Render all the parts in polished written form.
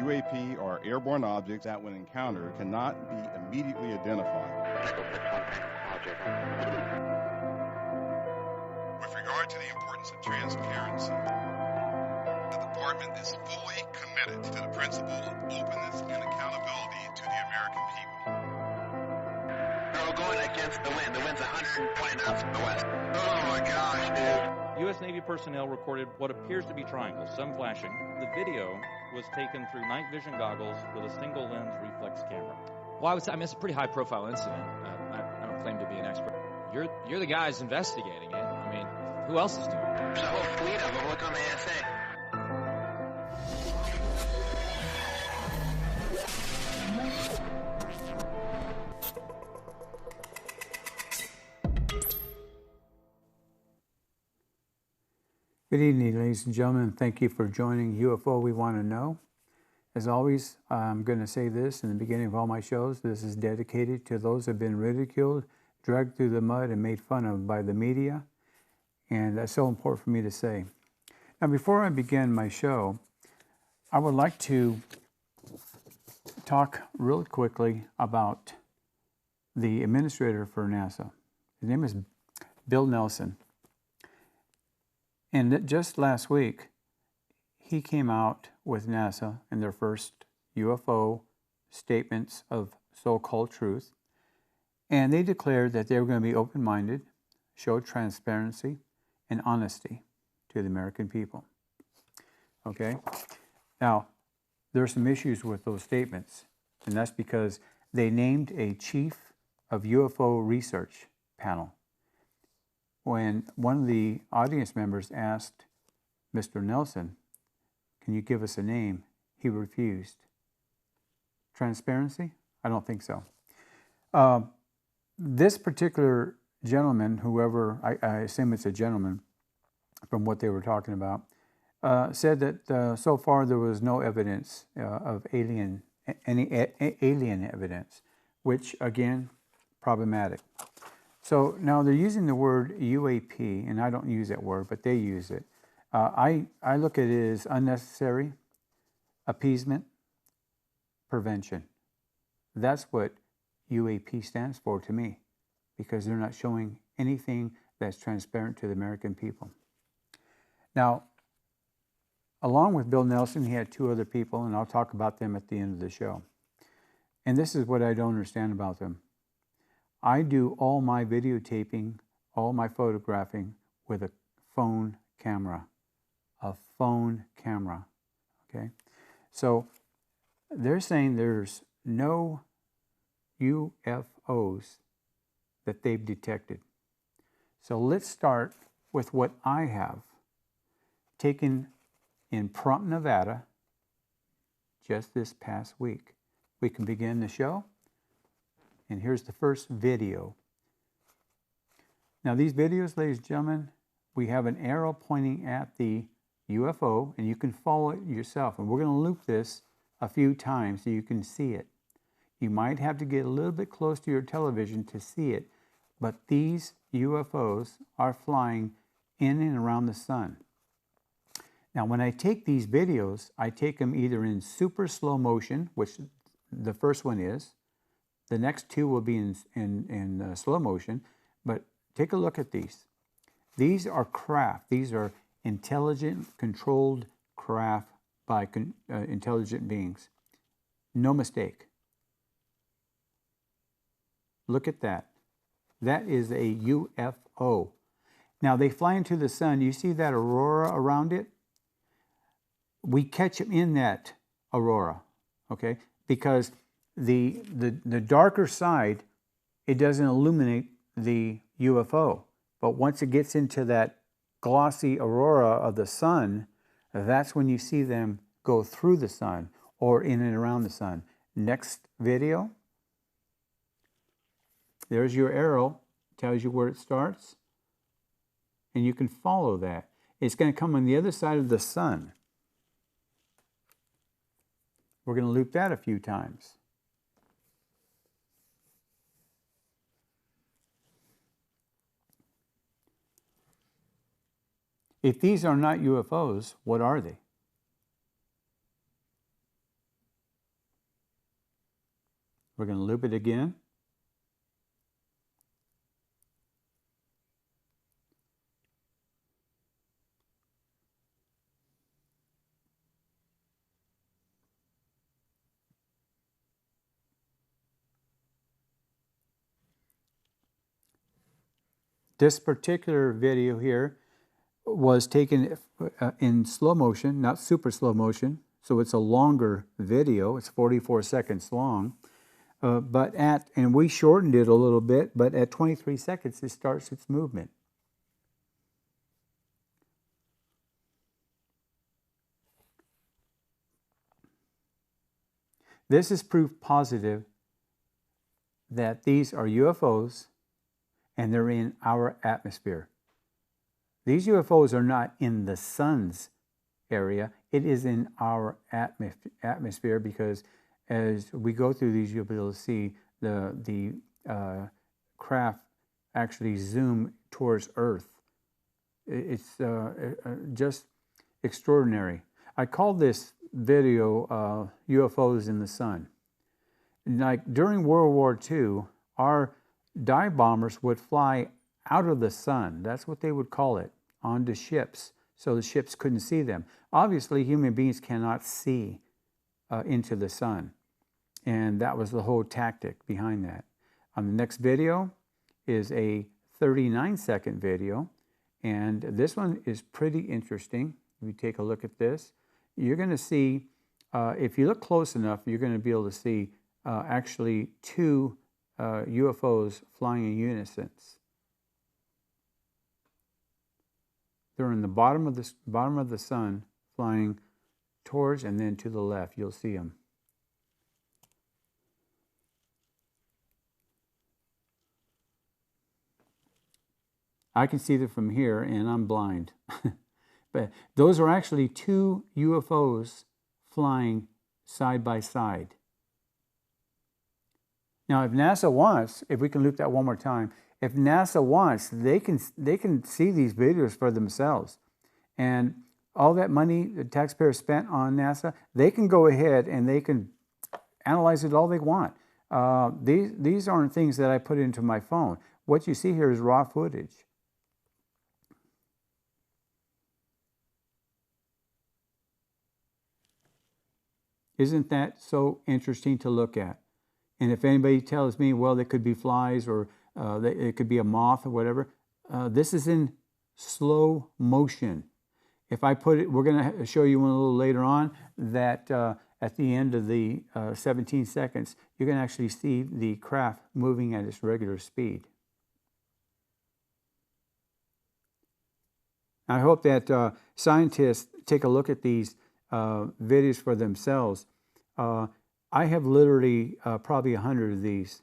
UAP are airborne objects that, when encountered, cannot be immediately identified. With regard to the importance of transparency, the Department is fully committed to the principle of openness and accountability to the American people. We're going against the wind. The wind's 120 knots from the west. Oh my gosh, dude. U.S. Navy personnel recorded what appears to be triangles, some flashing. The video was taken through night vision goggles with a single lens reflex camera. Well, I mean, it's a pretty high-profile incident. I don't claim to be an expert. You're the guys investigating it. I mean, who else is doing it? There's a whole fleet of them. Look on the ASA. Good evening, ladies and gentlemen, and thank you for joining UFO We Want to Know. As always, I'm going to say this in the beginning of all my shows. This is dedicated to those who have been ridiculed, dragged through the mud, and made fun of by the media. And that's so important for me to say. Now, before I begin my show, I would like to talk real quickly about the administrator for NASA. His name is Bill Nelson. And just last week, he came out with NASA in their first UFO statements of so-called truth. And they declared that they were going to be open-minded, show transparency and honesty to the American people. Okay? Now, there are some issues with those statements, and that's because they named a chief of UFO research panel. When one of the audience members asked Mr. Nelson, "Can you give us a name?" he refused. Transparency? I don't think so. This particular gentleman, whoever, I assume it's a gentleman from what they were talking about, said that so far there was no evidence of any alien evidence, which again, problematic. So now they're using the word UAP, and I don't use that word, but they use it. I look at it as unnecessary appeasement, prevention. That's what UAP stands for to me, because they're not showing anything that's transparent to the American people. Now, along with Bill Nelson, he had two other people, and I'll talk about them at the end of the show. And this is what I don't understand about them. I do all my videotaping, all my photographing with a phone camera. A phone camera, okay? So they're saying there's no UFOs that they've detected. So let's start with what I have taken in Prompt, Nevada, just this past week. We can begin the show. And here's the first video. Now these videos, ladies and gentlemen, we have an arrow pointing at the UFO, and you can follow it yourself. And we're going to loop this a few times so you can see it. You might have to get a little bit close to your television to see it, but these UFOs are flying in and around the sun. Now when I take these videos, I take them either in super slow motion, which the first one is. The next two will be in slow motion, but take a look at these. These are craft. These are intelligent, controlled craft by intelligent beings. No mistake. Look at that. That is a UFO. Now they fly into the sun. You see that aurora around it? We catch them in that aurora, okay? Because the darker side, it doesn't illuminate the UFO. But once it gets into that glossy aurora of the sun, that's when you see them go through the sun or in and around the sun. Next video. There's your arrow, tells you where it starts. And you can follow that. It's going to come on the other side of the sun. We're going to loop that a few times. If these are not UFOs, what are they? We're going to loop it again. This particular video here was taken in slow motion, not super slow motion, so it's a longer video. It's 44 seconds long. And we shortened it a little bit, but at 23 seconds it starts its movement. This is proof positive that these are UFOs and they're in our atmosphere. These UFOs are not in the sun's area. It is in our atmosphere, because as we go through these, you'll be able to see the craft actually zoom towards Earth. It's just extraordinary. I call this video UFOs in the Sun. Like during World War II, our dive bombers would fly out of the sun. That's what they would call it, onto ships, so the ships couldn't see them. Obviously, human beings cannot see into the sun, and that was the whole tactic behind that. On the next video is a 39-second video, and this one is pretty interesting. If you take a look at this, you're going to see, if you look close enough, you're going to be able to see actually two UFOs flying in unison. They're in the bottom of the sun, flying towards and then to the left. You'll see them. I can see them from here, and I'm blind. But those are actually two UFOs flying side by side. Now, if NASA wants, if we can loop that one more time, if NASA wants, they can see these videos for themselves. And all that money the taxpayers spent on NASA, they can go ahead and they can analyze it all they want. These aren't things that I put into my phone. What you see here is raw footage. Isn't that so interesting to look at? And if anybody tells me, well, they could be flies or it could be a moth or whatever, this is in slow motion. If I put it, we're going to show you one a little later on, that at the end of the 17 seconds, you can actually see the craft moving at its regular speed. I hope that scientists take a look at these videos for themselves. I have literally probably 100 of these,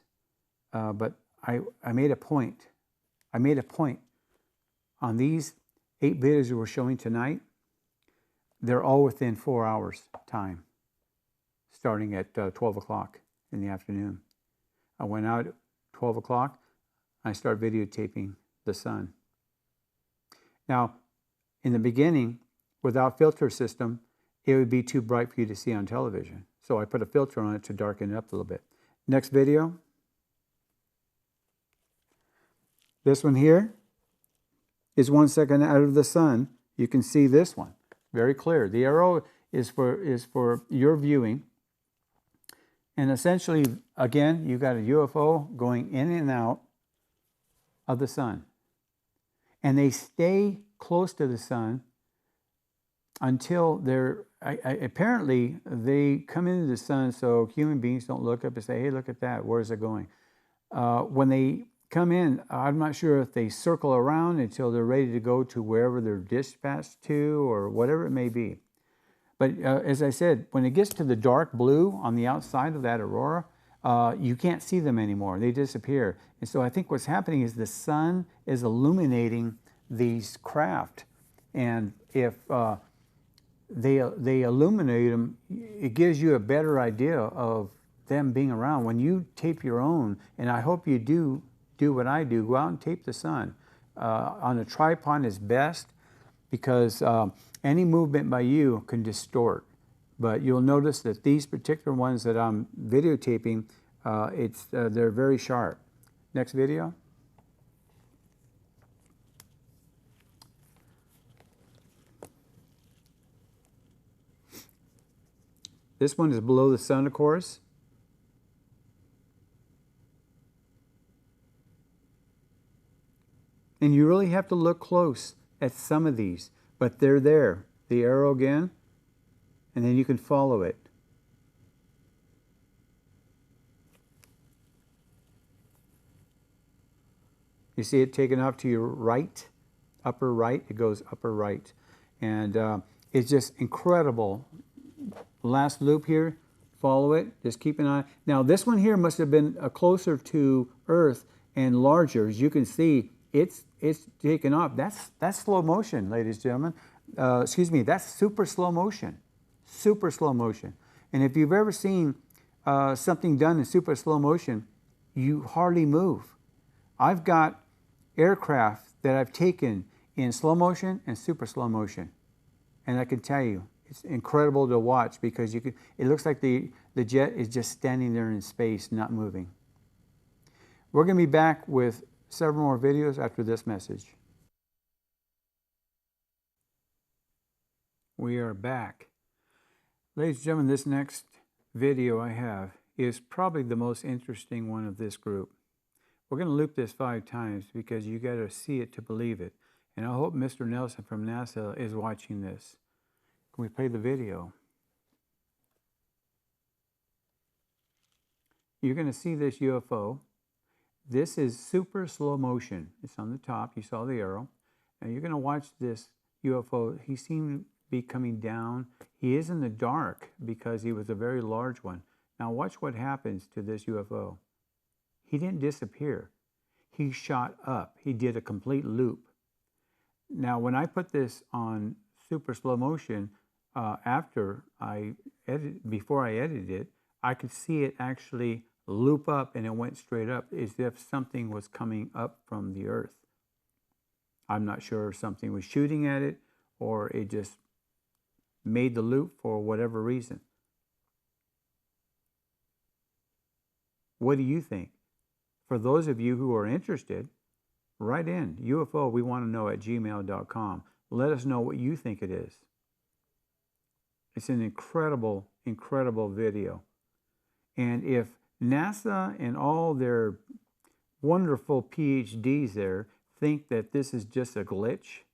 but I made a point. I made a point on these 8 videos that we're showing tonight. They're all within 4 hours time, starting at 12 o'clock in the afternoon. I went out at 12 o'clock. I started videotaping the sun. Now, in the beginning, without filter system, it would be too bright for you to see on television. So I put a filter on it to darken it up a little bit. Next video. This one here is 1 second out of the sun. You can see this one very clear. The arrow is for your viewing. And essentially, again, you've got a UFO going in and out of the sun. And they stay close to the sun until they're, apparently they come into the sun so human beings don't look up and say, hey, look at that, where's it going? When they come in, I'm not sure if they circle around until they're ready to go to wherever they're dispatched to or whatever it may be. But as I said, when it gets to the dark blue on the outside of that aurora, you can't see them anymore. They disappear. And so I think what's happening is the sun is illuminating these craft. And if they illuminate them, it gives you a better idea of them being around. When you tape your own, and I hope you do what I do, go out and tape the sun. On a tripod is best, because any movement by you can distort. But you'll notice that these particular ones that I'm videotaping, They're very sharp. Next video. This one is below the sun, of course. And you really have to look close at some of these, but they're there. The arrow again, and then you can follow it. You see it taken off to your right, upper right. It goes upper right. And it's just incredible. Last loop here, follow it, just keep an eye. Now this one here must have been closer to Earth and larger. As you can see, it's taken off. That's slow motion, ladies and gentlemen. Excuse me, that's super slow motion. Super slow motion. And if you've ever seen something done in super slow motion, you hardly move. I've got aircraft that I've taken in slow motion and super slow motion. And I can tell you, it's incredible to watch because it looks like the jet is just standing there in space, not moving. We're going to be back with several more videos after this message. We are back. Ladies and gentlemen, this next video I have is probably the most interesting one of this group. We're going to loop this 5 times because you got to see it to believe it. And I hope Mr. Nelson from NASA is watching this. Can we play the video? You're going to see this UFO. This is super slow motion. It's on the top. You saw the arrow. Now you're going to watch this UFO. He seemed to be coming down. He is in the dark because he was a very large one. Now watch what happens to this UFO. He didn't disappear. He shot up. He did a complete loop. Now when I put this on super slow motion, before I edited it, I could see it actually loop up and it went straight up as if something was coming up from the Earth. I'm not sure if something was shooting at it or it just made the loop for whatever reason. What do you think? For those of you who are interested, write in UFO we want to know at gmail.com. Let us know what you think it is. It's an incredible, incredible video. And if NASA and all their wonderful PhDs there think that this is just a glitch,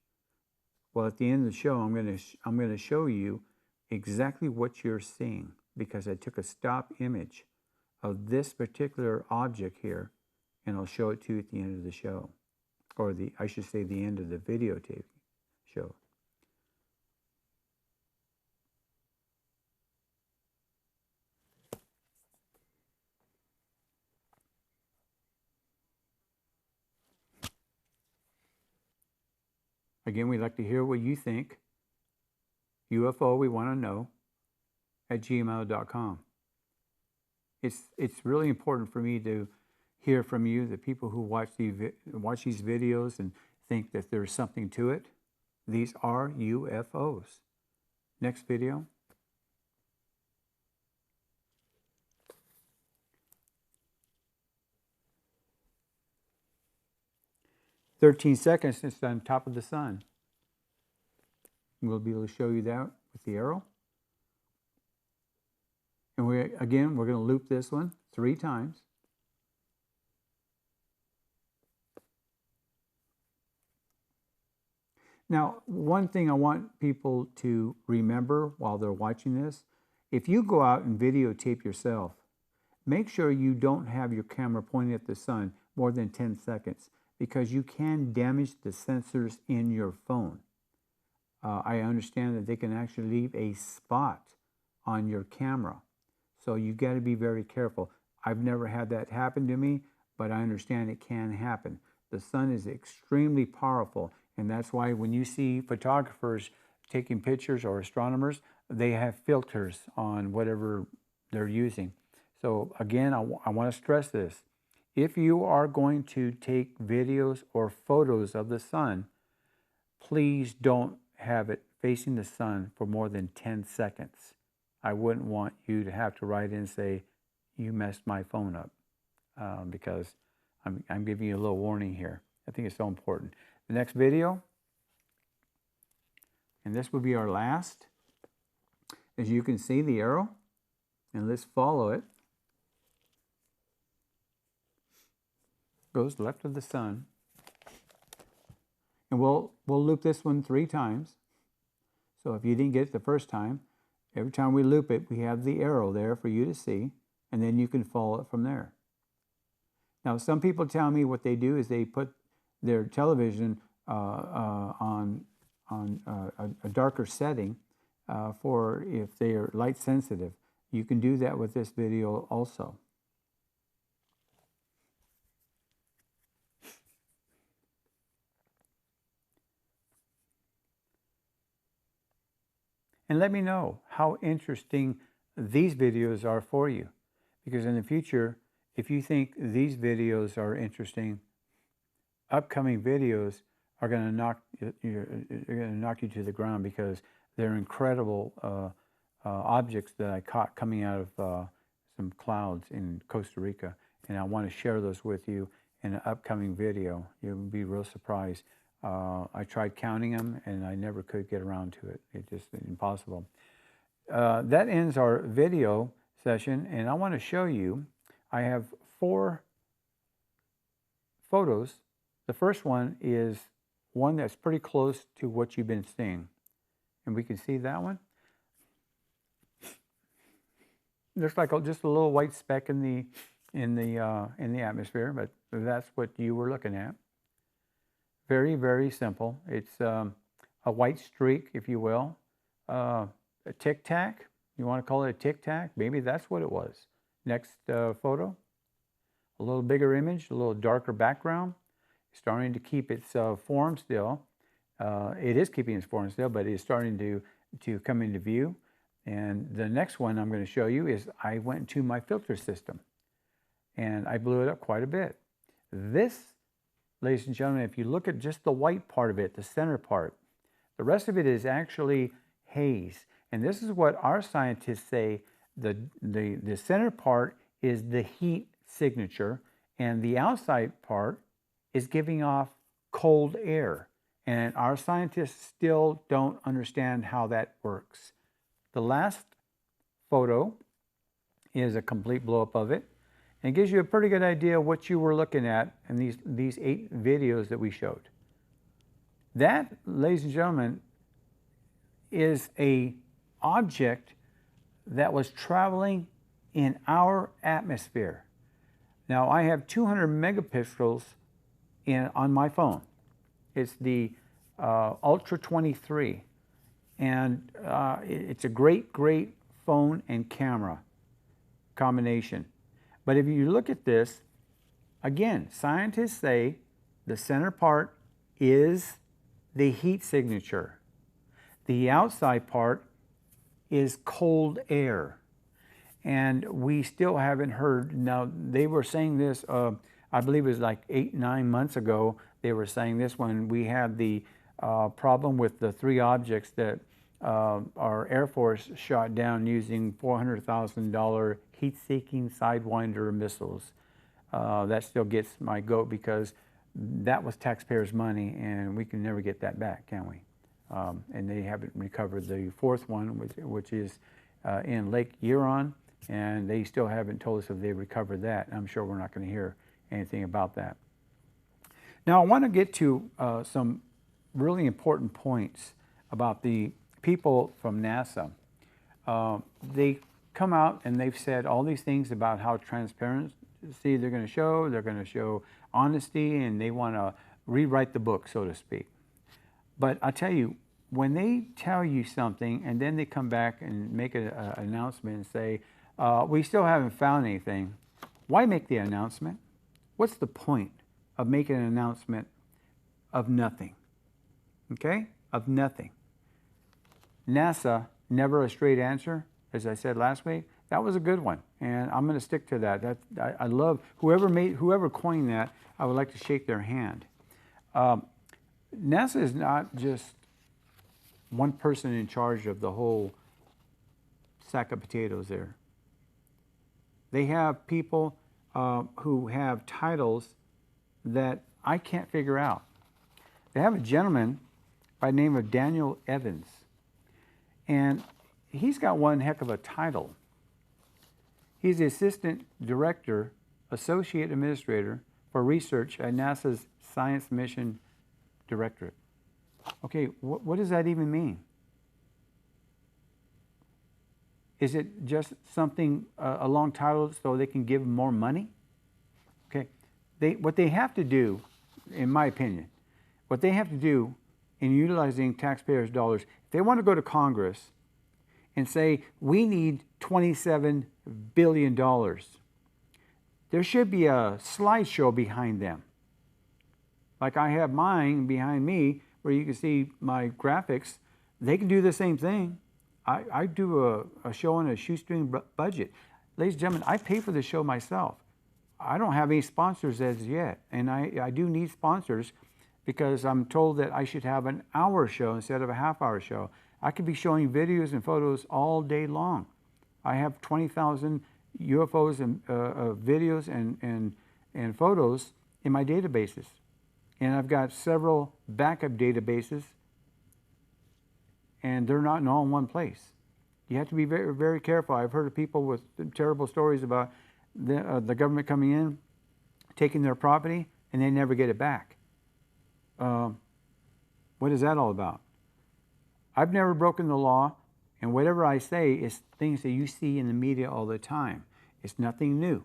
well, at the end of the show, I'm going to show you exactly what you're seeing because I took a stop image of this particular object here, and I'll show it to you at the end of the show, or I should say the end of the videotape show. Again, we'd like to hear what you think. UFO we want to know at gmail.com. It's really important for me to hear from you, the people who watch these videos and think that there's something to it. These are UFOs. Next video. "13 seconds, it's on top of the sun." We'll be able to show you that with the arrow. And we're going to loop this one 3 times. Now, one thing I want people to remember while they're watching this, if you go out and videotape yourself, make sure you don't have your camera pointing at the sun more than 10 seconds because you can damage the sensors in your phone. I understand that they can actually leave a spot on your camera. So you got to be very careful. I've never had that happen to me, but I understand it can happen. The sun is extremely powerful, and that's why when you see photographers taking pictures or astronomers, they have filters on whatever they're using. So again, I want to stress this. If you are going to take videos or photos of the sun, please don't have it facing the sun for more than 10 seconds. I wouldn't want you to have to write in and say, you messed my phone up, because I'm giving you a little warning here. I think it's so important. The next video, and this will be our last. As you can see the arrow, and let's follow it. Goes left of the sun. And we'll loop this one 3 times. So if you didn't get it the first time, every time we loop it, we have the arrow there for you to see, and then you can follow it from there. Now, some people tell me what they do is they put their television on a darker setting for if they are light sensitive. You can do that with this video also. And let me know how interesting these videos are for you. Because in the future, if you think these videos are interesting, upcoming videos are going to knock you to the ground, because they're incredible objects that I caught coming out of some clouds in Costa Rica. And I want to share those with you in an upcoming video. You'll be real surprised. I tried counting them, and I never could get around to it. It's just impossible. That ends our video session, and I want to show you, I have 4 photos. The first one is one that's pretty close to what you've been seeing. And we can see that one. There's like just a little white speck in the atmosphere, but that's what you were looking at. Very, very simple. It's a white streak, if you will. A tic-tac. You want to call it a tic-tac? Maybe that's what it was. Next photo. A little bigger image, a little darker background. Starting to keep its form still. It is keeping its form still, but it's starting to come into view. And the next one I'm going to show you is I went to my filter system. And I blew it up quite a bit. This, ladies and gentlemen, if you look at just the white part of it, the center part, the rest of it is actually haze. And this is what our scientists say, the center part is the heat signature, and the outside part is giving off cold air. And our scientists still don't understand how that works. The last photo is a complete blow-up of it. And it gives you a pretty good idea of what you were looking at in these 8 videos that we showed. That, ladies and gentlemen, is an object that was traveling in our atmosphere. Now, I have 200 megapixels on my phone. It's the Ultra 23. And it's a great, great phone and camera combination. But if you look at this, again, scientists say the center part is the heat signature. The outside part is cold air. And we still haven't heard. Now, they were saying this, I believe it was like 8-9 months ago, they were saying this when we had the problem with the 3 objects that our Air Force shot down using $400,000 heat-seeking Sidewinder missiles. That still gets my goat, because that was taxpayers' money, and we can never get that back, can we? And they haven't recovered the 4th one, which is in Lake Huron, and they still haven't told us if they recovered that. I'm sure we're not going to hear anything about that. Now, I want to get to some really important points about the people from NASA. They come out and they've said all these things about how transparency they're going to show honesty, and they want to rewrite the book, so to speak. But I tell you, when they tell you something and then they come back and make an announcement and say, we still haven't found anything, why make the announcement? What's the point of making an announcement of nothing? Okay? Of nothing. NASA, never a straight answer, as I said last week. That was a good one, and I'm going to stick to that. I love whoever coined that. I would like to shake their hand. NASA is not just one person in charge of the whole sack of potatoes there. They have people who have titles that I can't figure out. They have a gentleman by the name of Daniel Evans, and he's got one heck of a title. He's the Assistant Director, Associate Administrator for Research at NASA's Science Mission Directorate. Okay, what does that even mean? Is it just something, a long title so they can give more money? Okay, what they have to do, in my opinion, what they have to do in utilizing taxpayers' dollars, if they want to go to Congress and say, we need $27 billion, there should be a slideshow behind them. Like I have mine behind me, where you can see my graphics. They can do the same thing. I do a show on a shoestring budget. Ladies and gentlemen, I pay for the show myself. I don't have any sponsors as yet, and I do need sponsors because I'm told that I should have an hour show instead of a half-hour show. I could be showing videos and photos all day long. I have 20,000 UFOs and videos and photos in my databases. And I've got several backup databases, and they're not all in one place. You have to be very, very careful. I've heard of people with terrible stories about the government coming in, taking their property, and they never get it back. What is that all about? I've never broken the law, and whatever I say is things that you see in the media all the time. It's nothing new.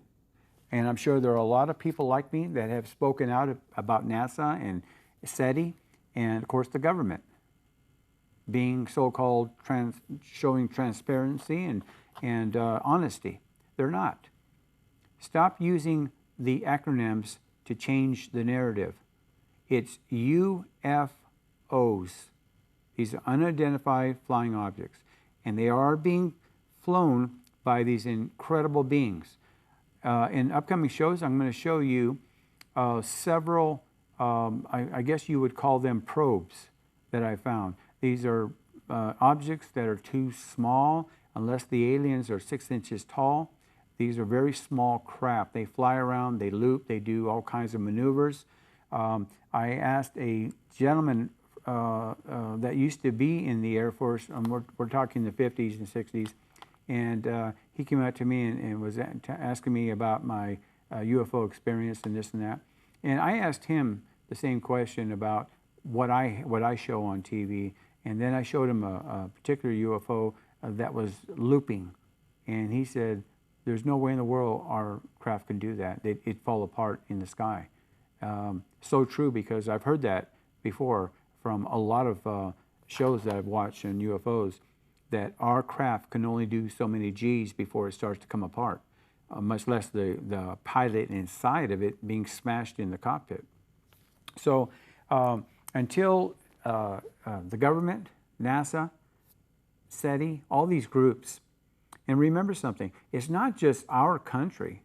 And I'm sure there are a lot of people like me that have spoken out about NASA and SETI, and of course the government being so-called showing transparency and honesty. They're not. Stop using the acronyms to change the narrative. It's UFOs. These are unidentified flying objects, and they are being flown by these incredible beings. In upcoming shows, I'm going to show you several, I guess you would call them probes that I found. These are objects that are too small, unless the aliens are 6 inches tall. These are very small craft. They fly around, they loop, they do all kinds of maneuvers. I asked a gentleman that used to be in the Air Force, we're talking the 50s and 60s, and he came out to me and was asking me about my UFO experience and this and that. And I asked him the same question about what I show on TV. And then I showed him a particular UFO that was looping. And he said, there's no way in the world our craft can do that. It'd fall apart in the sky. So true, because I've heard that before from a lot of shows that I've watched on UFOs, that our craft can only do so many Gs before it starts to come apart, much less the pilot inside of it being smashed in the cockpit. So until the government, NASA, SETI, all these groups, and remember something, it's not just our country.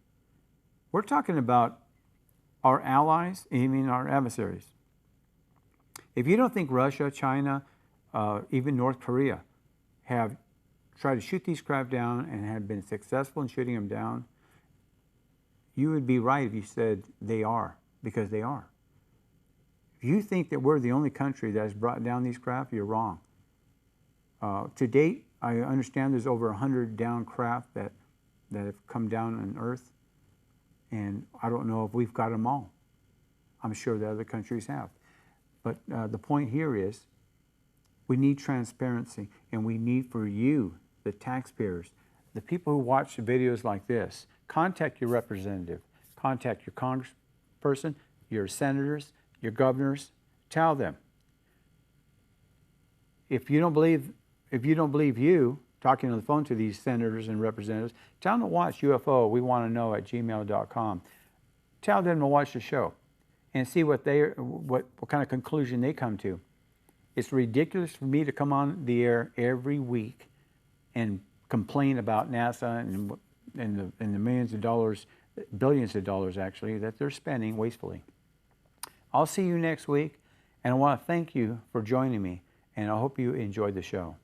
We're talking about our allies, even our adversaries. If you don't think Russia, China, even North Korea have tried to shoot these craft down and have been successful in shooting them down, you would be right if you said they are, because they are. If you think that we're the only country that has brought down these craft, you're wrong. To date, I understand there's over 100 down craft that have come down on Earth, and I don't know if we've got them all. I'm sure that other countries have. But the point here is, we need transparency, and we need for you, the taxpayers, the people who watch videos like this, contact your representative, contact your congressperson, your senators, your governors. Tell them. If you don't believe you, talking on the phone to these senators and representatives, tell them to watch UFO, we want to know at gmail.com. Tell them to watch the show and see what kind of conclusion they come to. It's ridiculous for me to come on the air every week and complain about NASA and the millions of dollars, billions of dollars actually, that they're spending wastefully. I'll see you next week, and I want to thank you for joining me, and I hope you enjoyed the show.